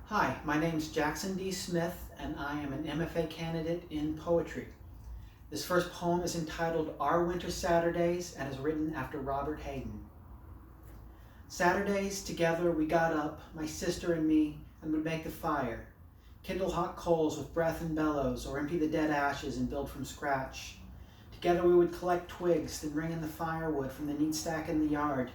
Hi, my name is Jackson D. Smith, and I am an MFA candidate in poetry. This first poem is entitled Our Winter Saturdays and is written after Robert Hayden. Saturdays, together we got up, my sister and me, and would make the fire, kindle hot coals with breath and bellows, or empty the dead ashes and build from scratch. Together we would collect twigs, then bring in the firewood from the neat stack in the yard.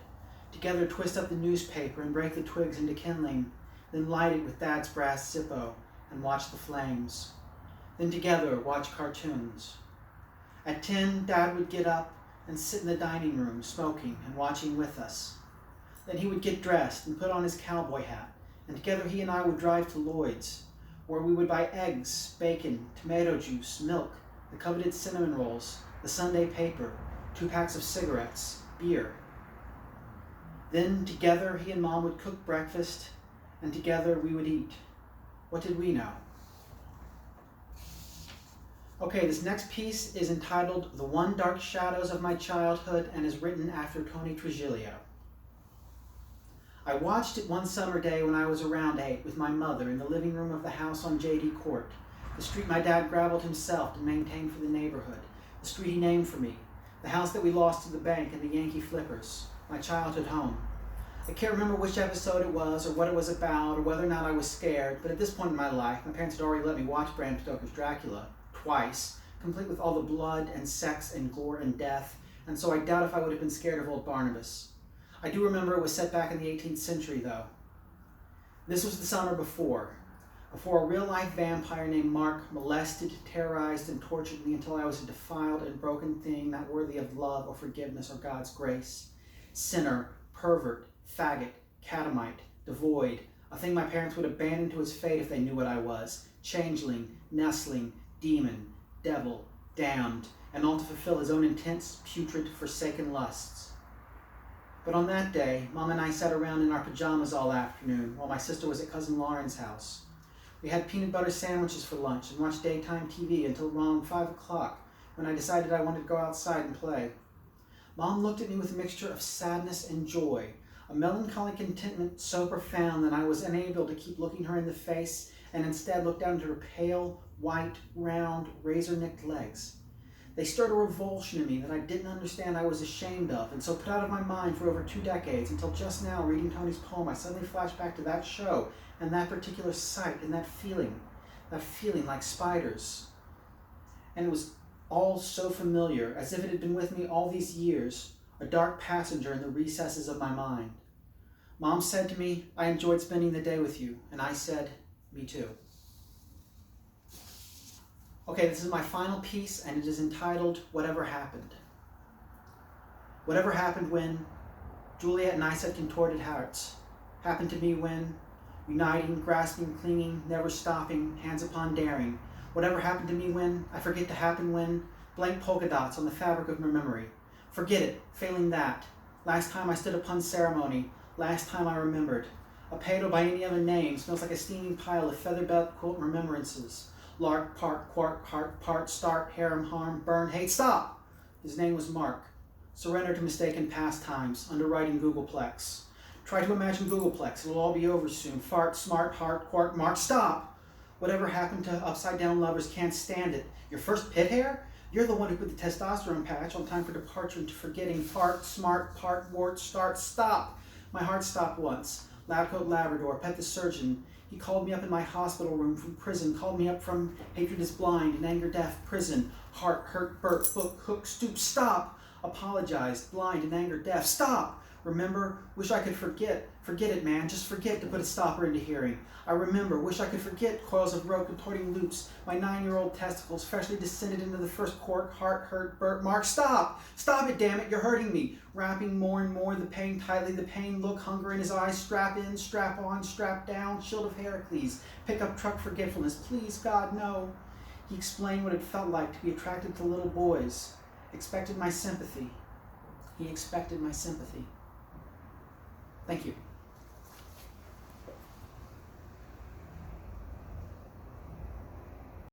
Together twist up the newspaper and break the twigs into kindling, then light it with Dad's brass Zippo and watch the flames. Then together watch cartoons. At 10, Dad would get up and sit in the dining room smoking and watching with us. Then he would get dressed and put on his cowboy hat, and together he and I would drive to Lloyd's, where we would buy eggs, bacon, tomato juice, milk, the coveted cinnamon rolls, the Sunday paper, 2 packs of cigarettes, beer. Then together he and Mom would cook breakfast, and together we would eat. What did we know? Okay, this next piece is entitled The One Dark Shadows of My Childhood and is written after Tony Trujillo. I watched it one summer day when I was around 8 with my mother in the living room of the house on J.D. Court, the street my dad gravelled himself to maintain for the neighborhood, the street he named for me, the house that we lost to the bank and the Yankee Flippers, my childhood home. I can't remember which episode it was or what it was about or whether or not I was scared, but at this point in my life, my parents had already let me watch Bram Stoker's Dracula twice, complete with all the blood and sex and gore and death, and so I doubt if I would have been scared of old Barnabas. I do remember it was set back in the 18th century, though. This was the summer before a real-life vampire named Mark molested, terrorized, and tortured me until I was a defiled and broken thing not worthy of love or forgiveness or God's grace. Sinner, pervert, faggot, catamite, devoid, a thing my parents would abandon to its fate if they knew what I was, changeling, nestling, demon, devil, damned, and all to fulfill his own intense, putrid, forsaken lusts. But on that day, Mom and I sat around in our pajamas all afternoon while my sister was at Cousin Lauren's house. We had peanut butter sandwiches for lunch and watched daytime TV until around 5 o'clock when I decided I wanted to go outside and play. Mom looked at me with a mixture of sadness and joy, a melancholy contentment so profound that I was unable to keep looking her in the face and instead looked down at her pale, white, round, razor-nicked legs. They stirred a revulsion in me that I didn't understand I was ashamed of, and so put out of my mind for over 2 decades, until just now, reading Tony's poem, I suddenly flashed back to that show and that particular sight and that feeling like spiders. And it was all so familiar, as if it had been with me all these years, a dark passenger in the recesses of my mind. Mom said to me, I enjoyed spending the day with you, and I said, me too. Okay, this is my final piece, and it is entitled, Whatever Happened. Whatever happened when Juliet and I said contorted hearts, happened to me when, uniting, grasping, clinging, never stopping, hands upon daring. Whatever happened to me when, I forget to happen when, blank polka dots on the fabric of my memory. Forget it, failing that. Last time I stood upon ceremony, last time I remembered. A pedo by any other name smells like a steaming pile of feather-belt quilt remembrances. Lark, park, quark, heart, part, start, harem, harm, burn, hate, stop! His name was Mark. Surrender to mistaken pastimes, underwriting Googleplex. Try to imagine Googleplex, it'll all be over soon. Fart, smart, heart, quark, mark, stop! Whatever happened to upside-down lovers can't stand it. Your first pit hair? You're the one who put the testosterone patch on time for departure into forgetting. Fart, smart, part, wart, start, stop! My heart stopped once. Labcoat Labrador, pet the surgeon. He called me up in my hospital room from prison, called me up from hatred is blind and anger deaf, prison, heart, hurt, burp, book, hook, stoop, stop, apologized, blind and anger deaf, stop, remember, wish I could forget it, man, just forget to put a stopper into hearing. I remember, wish I could forget coils of rope contorting loops, my 9-year-old testicles freshly descended into the first cork, heart, hurt, burp, mark, stop it, damn it, you're hurting me, wrapping more and more the pain tightly, the pain, look, hunger in his eyes, strap in, strap on, strap down, shield of Heracles, pick up truck forgetfulness, please, God, no. He explained what it felt like to be attracted to little boys, expected my sympathy. He expected my sympathy. Thank you.